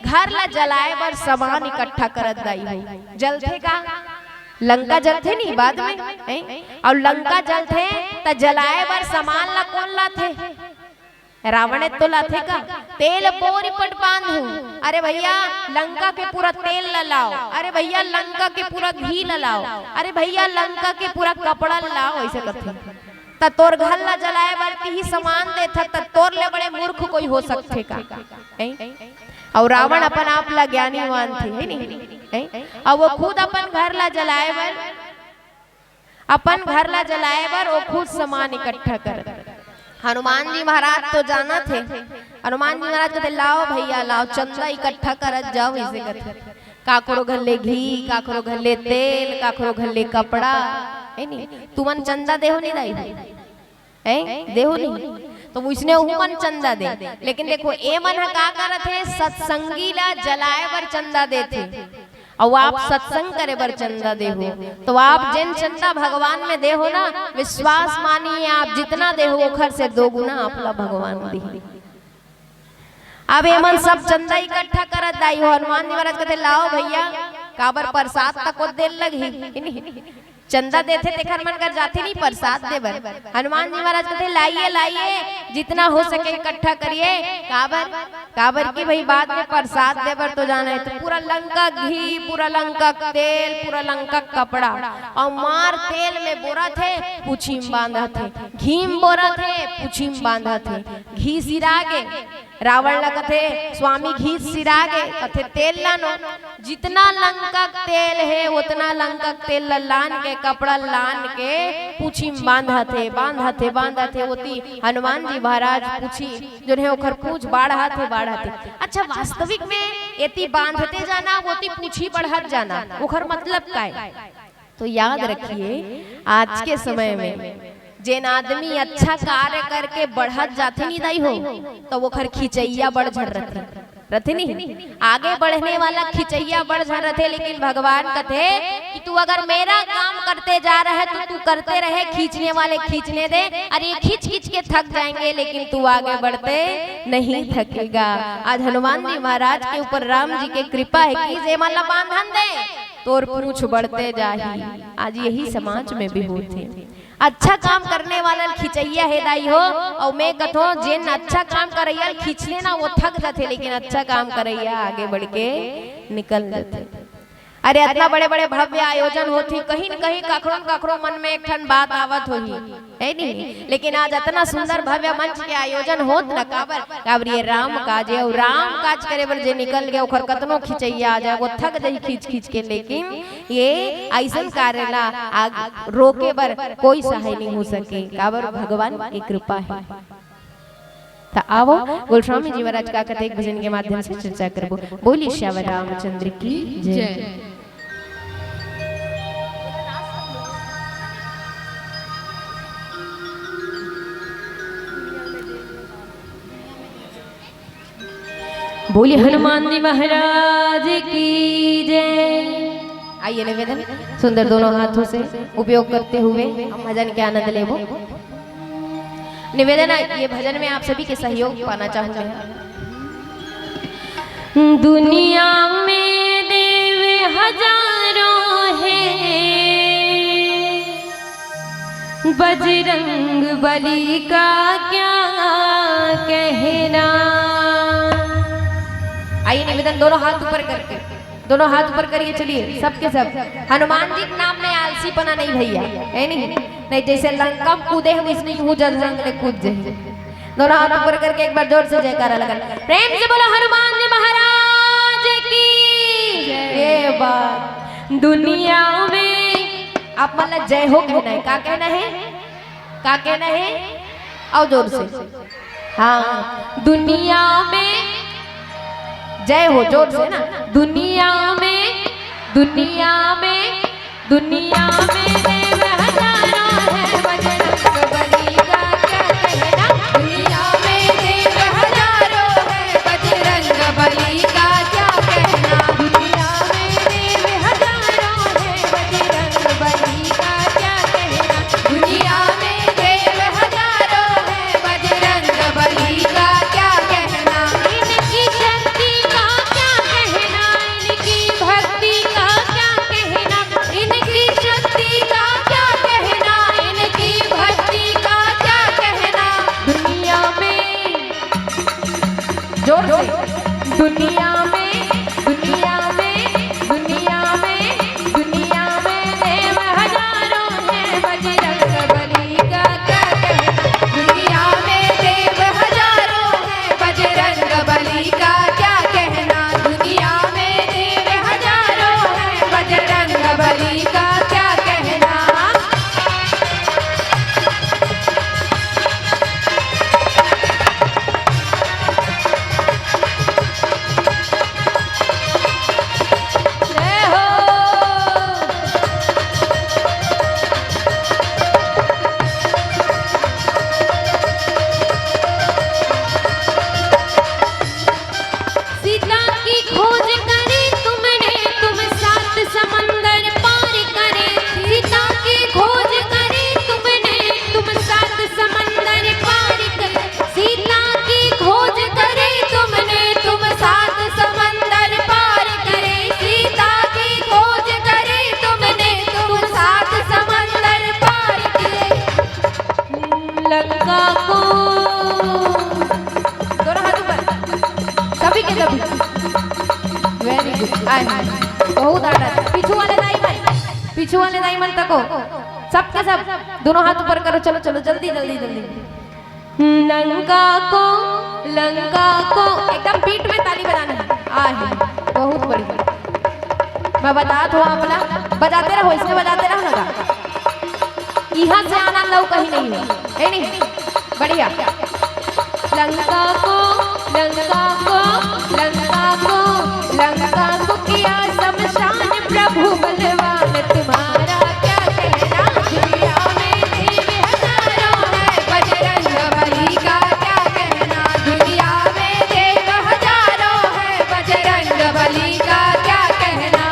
घर ला जलाए बर सामान इकट्ठा करत दाई है। जलते का लंका जलते नहीं बाद में है? और लंका जलते तो जलाए बर सामान ला कौन लाथे रावण तो लाथे का तेल बोरी पट बांधू। अरे भैया लंका के पूरा तेल लाओ, अरे भैया लंका के पूरा घी लाओ, अरे भैया लंका के पूरा कपड़ा लाओ ऐसे करते। त तोर घर ला जलाए बर ही सामान देथा त तोर ले बड़े मूर्ख कोई हो सकथे का और रावण अपन आप ला ज्ञानीवान थे है नहीं और वो खुद अपन घर ला जलाए बर वो खुद सामान इकट्ठा कर। हनुमान जी महाराज तो जाना थे, हनुमान जी महाराज कहते लाओ भैया लाओ चंदा इकट्ठा करत जाओ, इसे कहते काकरो घल्ले घी, काकरो घल्ले तेल, काकरो घल्ले कपड़ा है नहीं, तुमन चंदा देहो नहीं दाई है देहो नहीं तो उसने मन चंदा दे। लेकिन देखो ए मन का करत है सत्संगी ला जलाए बर चंदा देथे और आप सत्संग करे बर चंदा दे हो तो आप जिन चंदा भगवान में दे हो ना, विश्वास मानिए आप जितना दे हो ओखर से 2 गुना आपला भगवान दी। अब एमन सब चंदा इकट्ठा करत दाई हो। हनुमान जी महाराज कहते लाओ भैया काबर प्रसाद तक को देर लगी, चंदा देते तेखर मन कर जाते नहीं प्रसाद देवर। हनुमान जी महाराज कहते लाइए लाइए जितना हो सके इकट्ठा करिए, काबर की भाई बाद में प्रसाद देवर तो जाना है। तो पूरा लंका घी, पूरा लंका तेल, पूरा लंका कपड़ा और मार तेल में बोरा थे पूछी में बांधा थे, घी में बोरा थे पूछी में बांधा थे, घी सिरागे रावण ला कथे स्वामी घी सिरागे कथे तेल लानो, जितना लंका तेल है उतना लंका तेल लान के कपड़ा लान के पूछी में बांधा थे होती हनुमान जी महाराज पूछी जो है ओखर पूछ बाढ़ा थे। अच्छा वास्तविक में एती बांधते जाना होती पूछी बढ़त जाना ओखर मतलब का है? तो याद रखिए आज के समय में जेन आदमी अच्छा कार्य करके बढ़त जाते नहीं दाई हो तो वो खर खिचैया बढ़ झड़ रहते नहीं, आगे बढ़ने वाला खिचैया बढ़ झड़ रहते। लेकिन भगवान कहते कि तू अगर मेरा काम करते जा रहा है तो तू करते रहे, खींचने वाले खींचने दे, अरे खींच खींच के थक जाएंगे लेकिन तू आगे बढ़ते नहीं थकेगा। आज हनुमान जी महाराज के ऊपर राम जी की कृपा है कि जे माला बांधन दे तोर पूछ बढ़ते जाही। आज यही समाज में भी होते अच्छा काम करने वाला खिचैया है दाई हो और मैं कथो जिन अच्छा काम करैया खींचने ना वो थक जाते, लेकिन अच्छा काम करैया आगे बढ़ के निकल जाते। अरे इतना बड़े बड़े भव्य आयोजन होती, कहीं न कहीं कखरो मन में एक ठन बात आवत होही है नहीं, लेकिन आज इतना सुंदर भव्य मंच के आयोजन होत न काबर ये राम काज है और राम काज करे बर जे निकल गया ओखर कतनो खिचैया आ जाए वो थक जाई खींच खींच के, लेकिन ये ऐसन कार्य ला रोके बर कोई सहाय नहीं हो सके काबर भगवान की कृपा है। तो आओ गोस्वामी जी महाराज का कथा एक भजन के माध्यम से चर्चा करबो। बोली श्यावर रामचंद्र की जय। बोली हनुमान जी महाराज की जय। आइए निवेदन सुंदर दोनों हाथों से उपयोग करते हुए हम भजन के आनंद लेबो। निवेदन ये भजन में आप सभी के सहयोग पाना चाहूंगा। दुनिया में देव हजारों हैं, बजरंग बली का क्या कहना। आइए निवेदन दोनों हाथ ऊपर करके, दोनों हाथ ऊपर करिए, चलिए सबके सब। हनुमान जी के नाम में आलसी पना नहीं भैया है नहीं जैसे लंका कूदे हम इसलिए हूँ जजरंग ने कूद जाए। दोनों हाथ ऊपर करके एक बार जोर से जयकारा लगा, प्रेम से बोलो हनुमान जी महाराज की। ये बात दुनिया में आप मतलब जय हो कहना है, क्या कहना है, क्या कहना है और जोर से। हाँ दुनिया में जय हो जोर से ना। दुनिया में दुनिया में दुनिया में देव हजारों है, बजरंग बली का क्या कहना। दुनिया में देव हजारों है, बजरंग बली का क्या कहना। दुनिया में देव हजारों है, बजरंग बली का क्या कहना। दुनिया में देव हजारों है, बजरंग बली का क्या कहना। इनकी शक्ति का क्या कहना, इनकी भक्ति का क्या कहना, इनकी शक्ति का क्या कहना, इनकी भक्ति का क्या कहना। दुनिया में जोर से। दुनिया में दुनिया में दुनिया में दुनिया में देव हजारों हैं, बजरंग बली का क्या के सभी वेरी गुड। आए बहुत आदत। पीछू वाले दाई मन, पीछू वाले दाई मन तको सबके सब दोनों हाथ ऊपर करो। चलो चलो जल्दी जल्दी जल्दी। लंका को एकदम बीट में ताली बजाना है। आए बहुत बढ़िया। मैं बता दो अपना बजाते रहो, इसमें बजाते रहो लगा। यहाँ से आना लो कहीं नहीं है नहीं। बढ़िया। लंका को किया शमशान प्रभु बलवान तुम्हारा क्या कहना। दुनिया में देव हजारों है बजरंग बली का क्या कहना। दुनिया में देव हजारों है बजरंग बली का क्या कहना।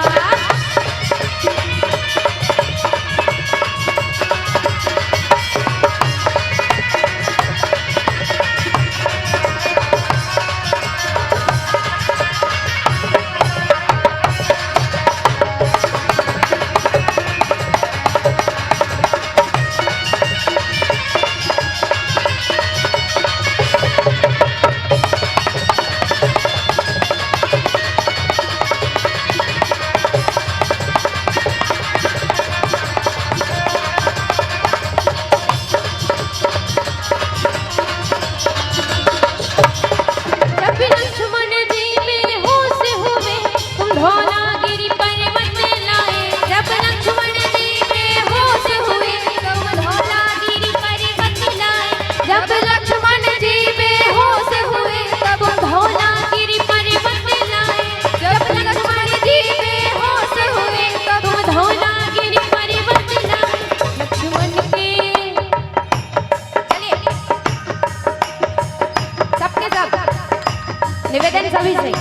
निवेदन सभी से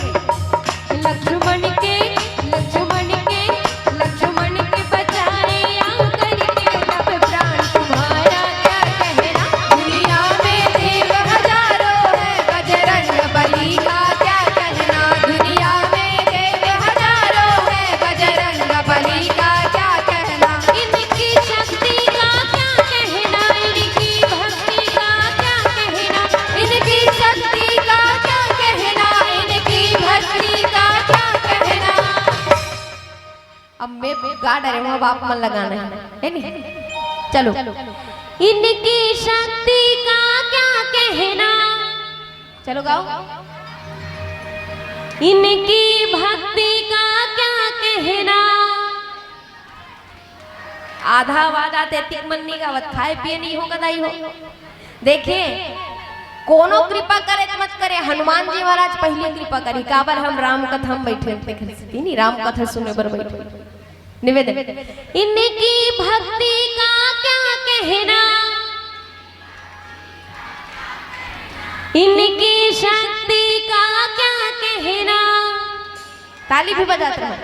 लक्ष्मण के बचाए आकर के तब प्राण तुम्हारा क्या कहना। दुनिया में देव हजारों है बजरंग बली का क्या कहना। दुनिया में देव हजारों है बजरंग बली का क्या कहना। इनकी शक्ति का क्या कहना, इनकी भक्ति का क्या कहना। इनकी शक्ति का क्या कहना, इनकी भक्ति का क्या कहना। अब मैं गा डरे वहां बाप मन लगाना है नहीं। चलो इनकी शक्ति का क्या कहना। चलो गाओ। इनकी भक्ति का क्या कहना। आधा वादा तेतिक मन नहीं गावत, खाए पिए नहीं होगा दाई हो। देखिए कोनो कृपा करे मत करे, हनुमान जी महाराज पहले कृपा करी। काबर हम राम कथा में बैठे देखे नहीं, राम कथा सुने बर बैठे। निवेदन इनकी भक्ति का क्या कहना, इनकी शक्ति का क्या कहना। ताली भी बजाते हैं।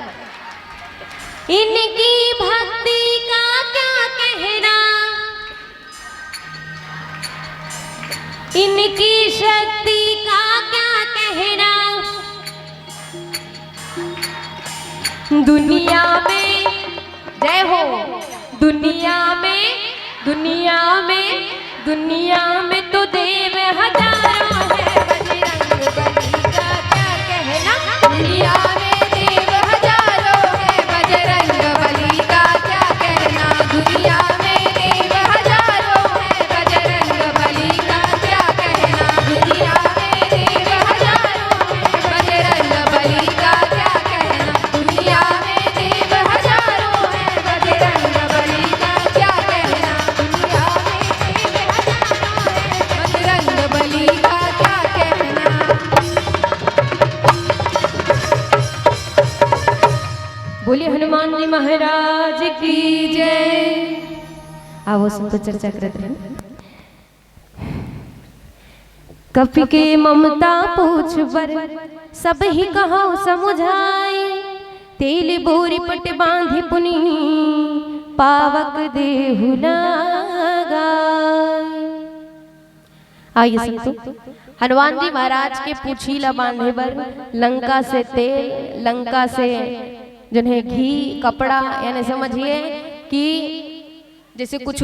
इनकी भक्ति का क्या कहना, इनकी शक्ति का क्या कहना। दुनिया में जय हो, दुनिया में तो देव हजारों है बजरंग बली का क्या कहना। दुनिया में देव हजारों है बजरंग बली का क्या कहना। दुनिया में देव हजारों है बजरंग बली का क्या कहना। दुनिया में देव हजारों है बजरंग बली का क्या कहना। दुनिया में देव हजारों है बजरंग बली का क्या कहना। दुनिया में देव हजारों है बजरंग बली का क्या कहना। बोलिए हनुमान जी महाराज की जय। आओ सब तो चर्चा करते हैं। कपि के ममता पूछ बर सब ही कहो समुझाई। तेल बोरी पट बांधि पुनि पावक देहु लगाई। आइए संतो हनुमान जी महाराज के पूछीला बांधे बर लंका से तेल, लंका से जिन्हें घी कपड़ा, यानी समझिए कि जैसे कुछ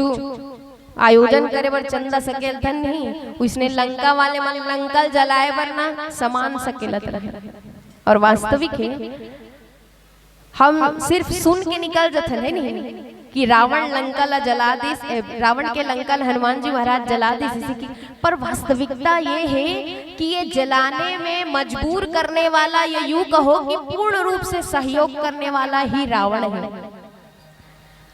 आयोजन करे बर चंदा सकेल थन नहीं, उसने लंका वाले मन लंकल जलाए बर ना समान सकेलत रहे। और वास्तविक है हम सिर्फ सुन के निकल जाते है नहीं कि रावण लंका ला जला दिस, रावण के लंका हनुमान जी महाराज जला दिस इसी की, पर वास्तविकता ये है कि ये जलाने में मजबूर करने वाला, ये यूं कहो कि पूर्ण रूप से सहयोग करने वाला ही रावण है।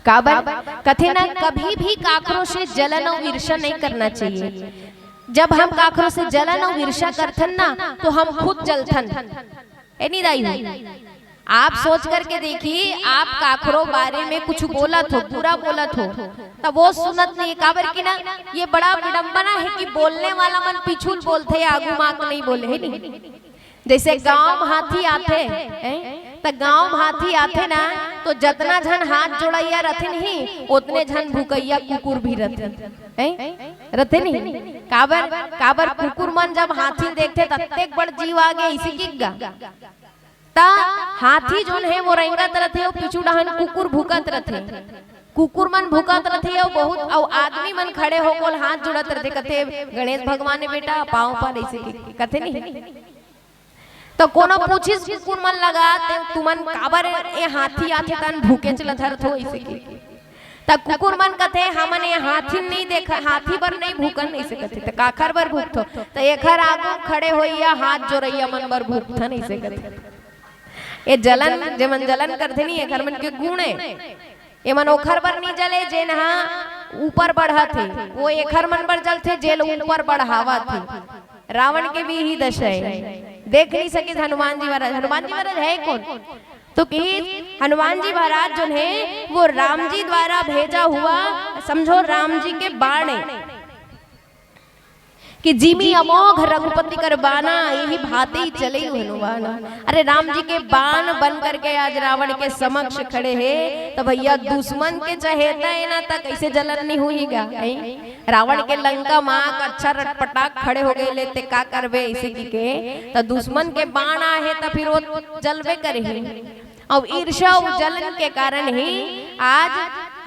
काबर कथे ना कभी भी काकरों से जलन और ईर्ष्या नहीं करना चाहिए। जब हम काकरों से जलन और ईर्ष्या करथन ना तो हम खुद जलथन। ए नहीं दाई, आप सोच करके देखिए, आप काकरों बारे में कुछ बोला थो, बुरा बोला थो, तब वो सुनत नहीं। काबर की ना ये बड़ा विडंबना है कि बोलने वाला मन पिछुल बोलते आगू माक नहीं बोले है नहीं। जैसे गांव हाथी आते तो गांव हाथी आते ना तो जतना झन हाथ जोड़ैया रथे नहीं उतने झन भूकैया कुकुर भी रथे नहीं। काबर काबर कुकुर मन जब हाथी देखते तत्तेक बड़ जीव आगे इसी की गा ता हाथी जोन है वो रेंगत रथे और पिछू डहन कुकुर भूकत रथे, कुकुर मन भूकत रथे और बहुत और आदमी मन खड़े हो गोल हाथ जुड़त रथे। कथे गणेश भगवान ने बेटा पाँव पर ऐसे कथे नहीं तो कोनो पूछिस कुकुर मन लगा तुमन काबर ए हाथी आथे तन भूके चलत हर थो ऐसे की, तब कुकुर मन कथे हमन ये हाथी नहीं देखा, हाथी बर नहीं भूकन ऐसे कथे तो काखर बर भूकथो तो एखर आगू खड़े होइया हाथ जोड़ैया मन बर भूकथन ऐसे कथे। ये जलन जेमन जलन करथे नहीं एखर मन के गुण है, ये मन ओखर बर नहीं जले जेन हा ऊपर बढ़ा थे, वो एखर मन बर जलथे जेल ऊपर बढ़ावा थे। रावण के भी ही दशा है, देख नहीं सके हनुमान जी महाराज। हनुमान जी महाराज है कौन? तो कि हनुमान जी महाराज जो है वो राम जी द्वारा भेजा हुआ, समझो राम जी के बाण है कि जिमी अमोघ रघुपति कर बाना यही भाते ही चले हनुमान। अरे राम जी के बाण बन करके आज रावण के समक्ष खड़े हैं तो भैया दुश्मन के चहेता है ना तक कैसे जलन नहीं हुईगा। रावण के लंका माँ का अच्छा रटपटाक खड़े हो गए लेते का करबे ऐसे की के तो दुश्मन के बाण आए तो फिर वो जलवे करे और ईर्ष्या और जलन के कारण ही आज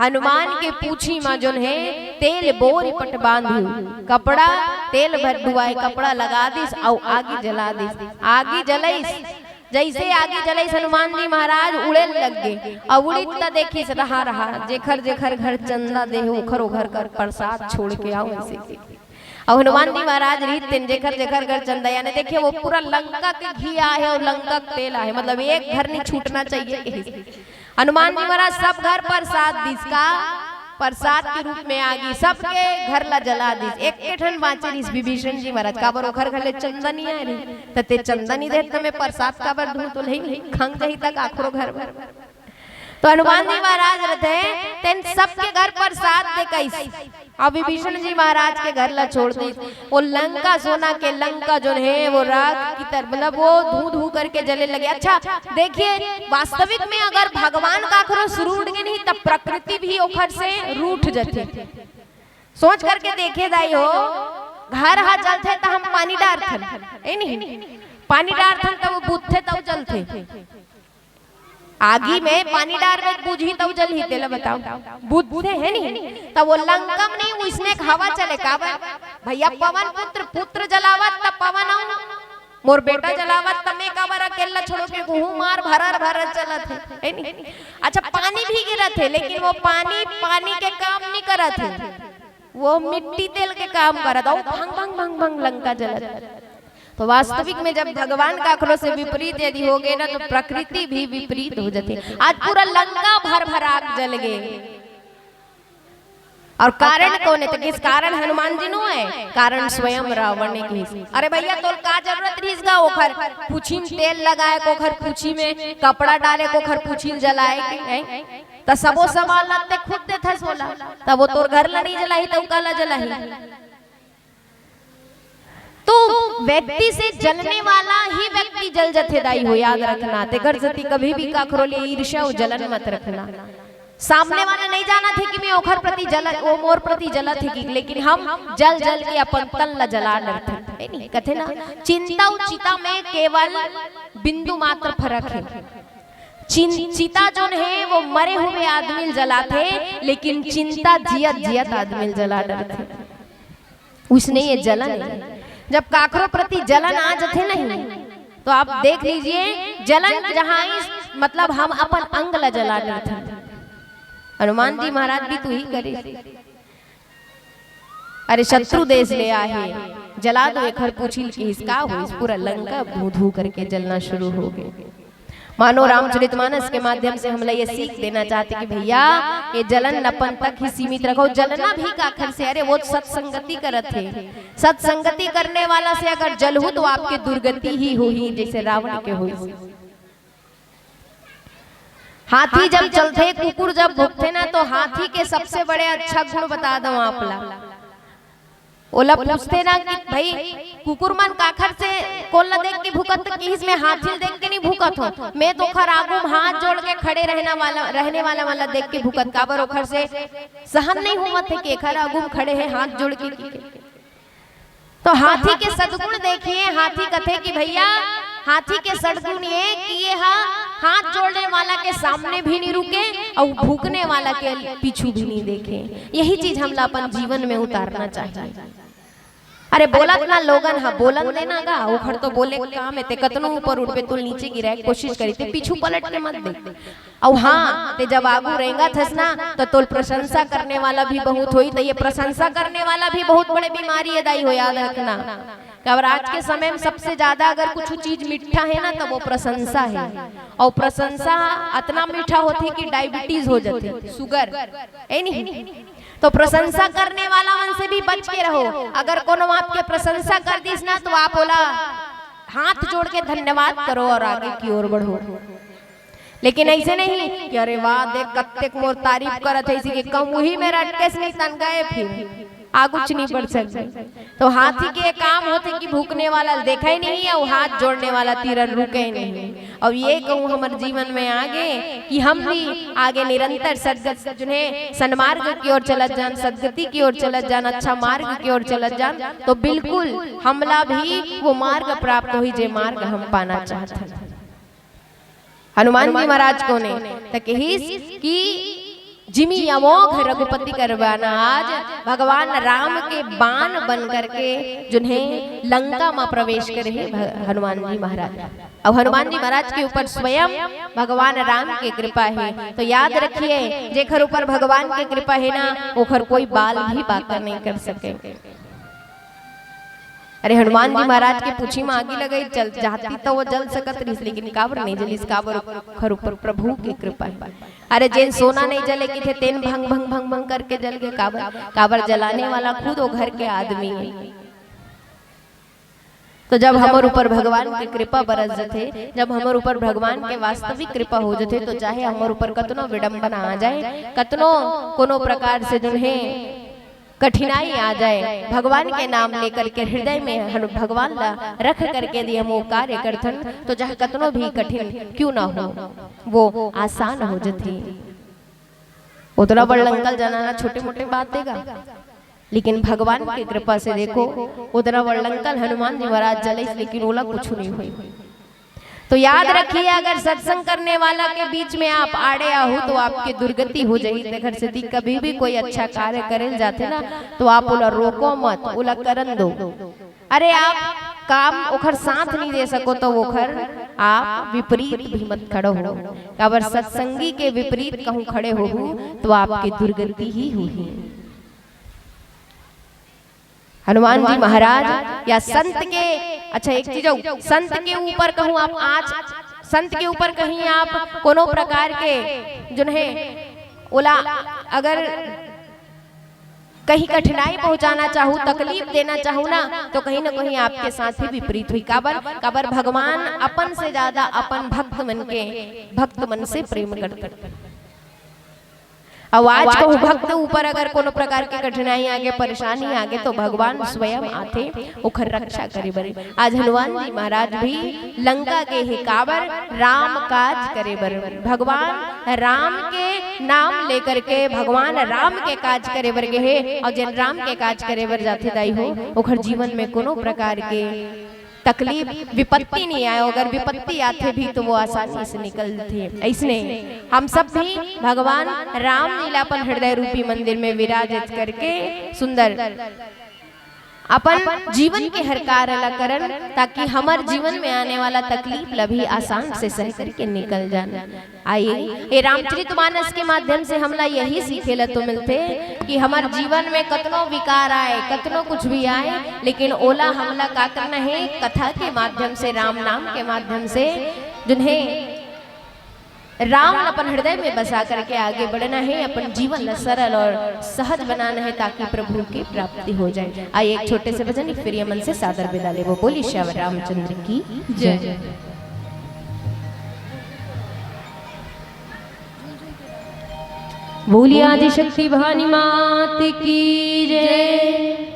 हनुमान के पूछी माँ जो है तेल बोरी पट बांधी, कपड़ा तेल भर डुबाए कपड़ा लगा दिस और आगे जला दिस। आगे जलाइस जैसे आगे जलाइस हनुमान जी महाराज उड़े लग गए और उड़ी त देखिस रहा रहा जेखर जेखर घर चंदा दे ओखर घर कर प्रसाद छोड़ के आओ ऐसे। और हनुमान जी महाराज रीत जेखर जेखर घर चंदा यानी देखिए वो पूरा लंका के घी है और लंका के तेल है, मतलब एक घर नहीं छूटना चाहिए। हनुमान जी महाराज सब घर प्रसाद दिस का प्रसाद के रूप में आगी सबके घर ला जला दिस। एक ठन बाँचे इस विभीषण जी महाराज काबर ओखर घर ले चंदनी आए रही तते चंदनी दे तमे प्रसाद काबर धू तो नहीं खंग जही तक आखरो घर भर। तो हनुमान जी महाराज रहते तेन सबके घर प्रसाद दे कैसे अब विभीषण जी महाराज के घर ला छोड़ दी। वो लंका सोना के लंका जो है वो राख की तरह मतलब वो धू धू करके जले लगे। अच्छा देखिए वास्तविक में अगर भगवान का आक्रोश रूठ गए नहीं तब प्रकृति भी ओखर से रूठ जाती। सोच करके देखे दाई हो घर हा जलते तो हम पानी डारथन नहीं पानी डारथन तब वो बुझते तब जलते। आगी में पानी डाल में बुझी तो जल ही तेला बताओ बुझते है नहीं तब वो लंकम नहीं उसने हवा चले काबर भैया पवन पुत्र पुत्र जलावत तब पवन आऊ मोर बेटा जलावत तब मैं काबर अकेला छोड़ो के गुहू मार भरर भरर चलत है नहीं। अच्छा पानी भी गिरत है लेकिन वो पानी पानी के काम नहीं करत है, वो मिट्टी तेल के काम करत और भंग भंग भंग भंग लंका जलत। तो वास्तविक में जब भगवान का आक्रोश से विपरीत यदि हो गए ना तो प्रकृति भी विपरीत हो जाती। आज पूरा लंका भर भर आग जल गए और कारण कौन है? तो किस कारण हनुमान जी नो है? कारण स्वयं रावण ने की। अरे भैया तो का जरूरत रही इसका ओखर पूछी में तेल लगाए कोखर पूछी में कपड़ा डाले कोखर पूछी जलाए के तो सबो संभाल लाते खुद दे था सोला तब वो तोर घर ला नहीं जलाई तो काला जलाई। तो व्यक्ति से जलने वाला ही व्यक्ति जल जथे दाई हो याद रखना। ते घर जती कभी भी काखरो ले ईर्ष्या और जलन मत रखना। सामने वाला नहीं जाना थे कि मैं ओखर प्रति जल वो मोर प्रति जला थी कि लेकिन हम जल जल के अपन तन ला जला डरते नहीं कथे ना। चिंता और चिता में केवल बिंदु मात्र फर्क है। चिता जोन है वो मरे हुए आदमी जला थे, लेकिन चिंता जियत जियत आदमी जला डरते। उसने ये जलन, जब काकरों प्रति जलन आ जाते नहीं तो आप देख लीजिए जलन जहाँ मतलब हम अपन अंग ला जला डरते। हनुमान जी महाराज भी तू ही करे, अरे शत्रु देश ले आए जला दो एक हर पूछिल कि इसका हो, इस पूरा लंका धू धू करके जलना शुरू हो गए। मानो रामचरितमानस के माध्यम से हम ये सीख देना चाहते कि भैया ये जलन अपन तक ही सीमित रखो। जलना भी काखर से, अरे वो सत्संगति करत थे, सत्संगति करने वाला से अगर जलहू तो आपके दुर्गति ही हुई जैसे रावण के हुई। हाथी जब चलते, कुकुर जब भुगते ना, तो हाथी के सबसे बड़े अच्छा गुण बता दो आपला। ओला पूछते ना कि भाई कुकुर मन काखर से कोल्ला देख के भूकत कि इसमें हाथी देख के नहीं भूकत हो, मैं तो खर आगू हाथ जोड़ के खड़े रहने वाला देख के भूकत। काबर ओखर से सहन नहीं हुआ थे कि खर आगू खड़े हैं हाथ जोड़ के। तो हाथी के सद्गुण देखिए, हाथी कथे कि भैया हाथी के सद्गुण ये कि ये हाथ जोड़ने वाला के सामने भी नहीं रुके और भूकने वाला के पीछू भी नहीं देखे। यही चीज हम अपन जीवन में उतारना चाहिए। अरे बोलत ना लोगन हा बोलन देना गा, ओखर तो बोले काम है ते कतनो ऊपर उठ पे तुल नीचे गिराए कोशिश करी ते पीछू पलट के मत दे। और हाँ ते जब आगू रहेगा थस ना तो तुल प्रशंसा करने वाला भी बहुत होई। तो ये प्रशंसा करने वाला भी बहुत बड़े बीमारी अदाई हो, याद रखना। और आज के समय में सबसे ज्यादा अगर कुछ चीज मीठा है ना तो वो प्रशंसा है, और प्रशंसा इतना मीठा होती कि डायबिटीज हो जाती, शुगर है नहीं। तो प्रशंसा करने वाला मन से भी बच के रहो। अगर कोनो आपके प्रशंसा कर दीस ना तो आप बोला हाथ जोड़ के धन्यवाद करो और आगे की ओर बढ़ो। लेकिन ऐसे नहीं कि अरे वाह देख कत्तेक मोर तारीफ करत है, इसी के कम वही मेरा अटकेस नहीं तन गए फिर आगुच नहीं बढ़ सकते। तो हाथी के काम होते कि भूखने वाला देखा ही नहीं है और हाथ जोड़ने वाला तीर रुके ही नहीं। और ये कहूँ हमारे जीवन में आगे कि हम भी आगे निरंतर सदगत जिन्हें सन्मार्ग की ओर चलत जान, सदगति की ओर चलत जान, अच्छा मार्ग की ओर चलत जान, तो बिल्कुल हमला भी वो मार्ग प्राप्त हुई जे मार्ग हम पाना चाहते हैं। हनुमान जी महाराज को ने कि जिमी अमोघ रघुपति करवाना, आज भगवान राम के बाण बन करके जिन्हें लंका में प्रवेश करे हनुमान जी महाराज। अब हनुमान जी महाराज के ऊपर स्वयं भगवान राम की कृपा है। तो याद रखिए जेखर ऊपर भगवान की कृपा है ना ओखर कोई बाल भी बाका नहीं कर सके। अरे हनुमान जी महाराज के पूछी में आगे लगे चल जाती तो वो जल सकत रही, लेकिन काबर नहीं जली, काबर खर ऊपर प्रभु की कृपा है। अरे जेन सोना नहीं जले कि थे तेन भंग भंग भंग भंग करके जल गए, काबर जलाने वाला खुद वो घर के आदमी है। तो जब हमारे ऊपर भगवान की कृपा बरस जाते, जब हमारे ऊपर भगवान के वास्तविक कृपा हो जाते, तो चाहे हमारे ऊपर कतनो विडंबना आ जाए, कतनो कोनो प्रकार से जिन्हें कठिनाई आ जाए, भगवान के नाम लेकर के हृदय में भगवान ला रख करके दिए हम वो कार्य करथन, तो जहाँ कतनो भी कठिन क्यों ना हो वो आसान हो जाती। उतना बड़ लंकल जनाना छोटे मोटे बात देगा, लेकिन भगवान की कृपा से देखो उतना बड़ लंकल हनुमान जी महाराज जले, लेकिन ओला कुछ नहीं हुई। तो याद रखिए अगर सत्संग करने वाला के बीच में आप आड़े आहू तो आपकी दुर्गति हो जाएगी। घर से दी कभी भी कोई अच्छा कार्य करे जाते ना तो आप उला रोको मत, उला करन दो। अरे आप काम ओखर साथ नहीं दे सको तो ओखर आप विपरीत भी मत खड़ो हो। अगर सत्संगी के विपरीत कहूँ खड़े हो तो आपकी दुर्गति ही हुई। हनुमान जी महाराज या संत के, अच्छा एक चीज संत के ऊपर कहूँ आप, आज संत के ऊपर कहीं आप कोनो प्रकार के जो है ओला अगर कहीं कठिनाई पहुंचाना चाहूँ, तकलीफ देना चाहूँ ना तो कहीं ना कहीं आपके साथ ही विपरीत हुई। काबर भगवान अपन से ज्यादा अपन भक्त मन से प्रेम करते। अब आज कहूँ भक्त ऊपर अगर कोनो प्रकार की कठिनाई आगे, परेशानी आगे, तो भगवान स्वयं आते ओखर रक्षा करे बरे। आज हनुमान जी महाराज भी लंका के ही काबर राम काज करे बर, भगवान राम के नाम लेकर के भगवान राम के काज करे बर गए है। और जिन राम के काज करे बर जाते दाई हो ओखर जीवन में कोनो प्रकार के तकलीफ विपत्ति नहीं आए, अगर विपत्ति आते भी तो वो आसानी से निकलते। इसने हम सब भी भगवान राम लीलापन हृदय रूपी मंदिर में विराजित करके सुंदर अपन जीवन के हर कार्य ला करन, ताकि हमार जीवन में आने वाला तकलीफ लभी आसान से सह करके निकल जाना। आइए ये रामचरितमानस के माध्यम से हमला यही सीखेला तो मिलते कि हमार जीवन में कतनो विकार आए, कतनो कुछ भी आए, लेकिन ओला हमला का करना है कथा के माध्यम से, राम नाम के माध्यम से, जिन्हें राम अपन हृदय में बसा करके आगे बढ़ना है, अपन जीवन सरल और सहज बनाना है ताकि प्रभु की प्राप्ति हो जाए। आइए एक छोटे से भजन फिर ये मन से सादर विदा ले। वो बोली श्याम रामचंद्र की जय। बोली आदि शक्ति भवानी मात की जय।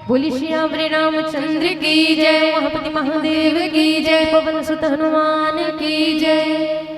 बोली श्याम रामचंद्र की जय। महापति महादेव की जय। पवन सुत हनुमान की जय।